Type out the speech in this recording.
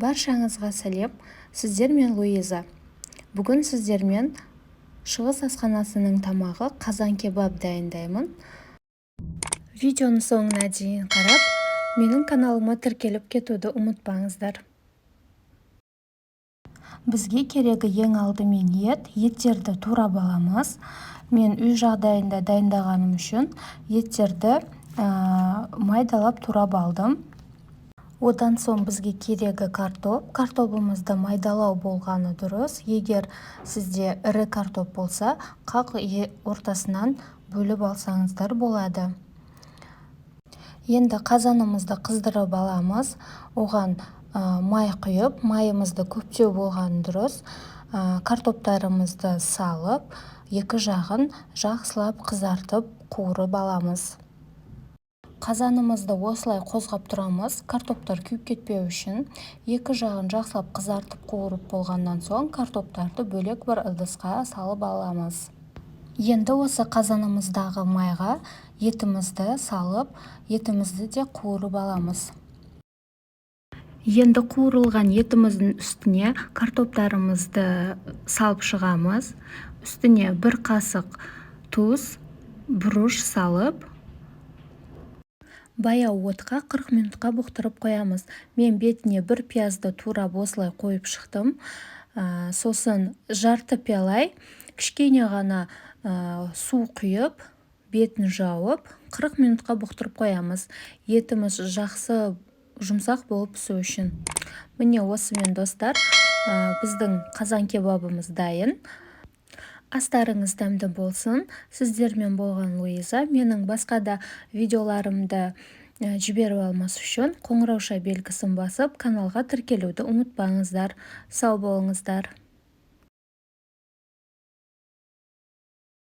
Баршаңызға сәлем, сіздер мен Луиза. Бүгін сіздермен шығыс асханасының тамағы қазан кебаб дайындаймын. Видеоны соңына дейін қарап, менің каналыма тіркеліп кетуді ұмытпаңыздар. Бізге керегі ең алдымен еттерді турап аламыз. Мен үй жағдайында дайындағаным үшін еттерді майдалап турап алдым. Одан соң бізге керегі картоп. Картопымызды майдалау болғаны дұрыс. Егер сізде ірі картоп болса, қақ ортасынан бөліп алсаңыздар болады. Енді қазанымызды қыздырып аламыз. Оған май құйып, майымызды көптеу болғаны дұрыс. Картоптарымызды салып, екі жағын жақсылап қызартып қуырып аламыз. Қазанымызды осылай қозғап тұрамыз, картоптар күйіп кетпеу үшін. Екі жағын жақсылап қызартып қуырып болғаннан соң, картоптарды бөлек бір ыдысқа салып аламыз. Енді осы қазанымыздағы майға етімізді салып, етімізді де қуырып аламыз. Енді қуырылған етіміздің үстіне картоптарымызды салып шығамыз. Үстіне бір қасық тұз, бұрыш салып, баяу отқа 40 минутқа бұқтырып қоямыз. Мен бетіне бір пиязды турап осылай қойып шықтым. Сосын жарты пиалай кішкене ғана су құйып, бетін жауып, 40 минутқа бұқтырып қоямыз. Етіміз жақсы жұмсақ болып пісу үшін. Міне осымен достар, біздің қазан кебабымыз дайын. Астарыңыз дәмді болсын. Сіздермен болған Луиза. Менің басқа да видеоларымды жіберіп алмас үшін қоңырауша белгісін басып, каналға тіркелуді ұмытпаңыздар. Сау болыңыздар.